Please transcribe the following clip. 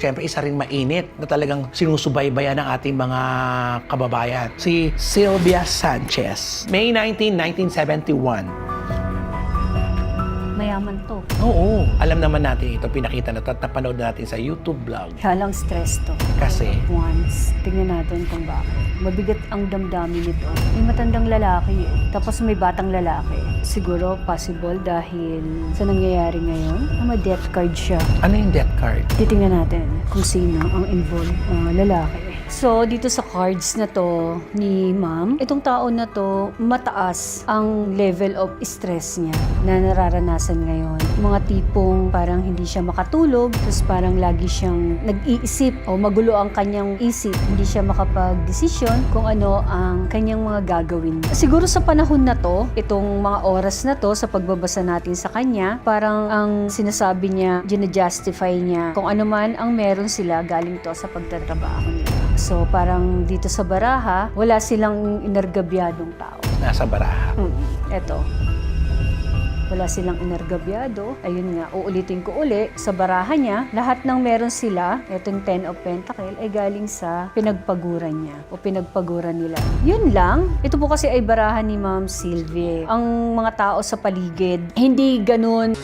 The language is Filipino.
Siyempre, isa rin mainit na talagang sinusubaybayan ng ating mga kababayan. Si Sylvia Sanchez, May 19, 1971. Mayaman to. Oo, alam naman natin ito, pinakita na at napanood natin sa YouTube vlog. Kaya lang stress to. Kasi, Once, tingnan natin kung bakit. Mabigat ang damdamin nito. May matandang lalaki eh. Tapos may batang lalaki. Siguro possible dahil sa nangyayari ngayon, may death card siya. ano yung death card? Titingnan natin kung sino ang involved lalaki. So, dito sa cards na to ni ma'am, itong tao na to, mataas ang level of stress niya na nararanasan ngayon. Mga tipong parang hindi siya makatulog, tapos parang lagi siyang nag-iisip o magulo ang kanyang isip. Hindi siya makapag-desisyon kung ano ang kanyang mga gagawin. Siguro sa panahon na to, itong mga oras na to, sa pagbabasa natin sa kanya, parang ang sinasabi niya, gina-justify niya kung ano man ang meron sila galing to sa pagtatrabaho nila. So, parang dito sa baraha, wala silang inergabyadong tao. Nasa baraha. Eto. Wala silang inergabyado. Ayun nga, uulitin ko uli. Sa baraha niya, lahat ng meron sila, etong 10 of Pentacle, ay galing sa pinagpaguran niya o pinagpaguran nila. Yun lang. Ito po kasi ay baraha ni Ma'am Sylvie. Ang mga tao sa paligid, hindi ganun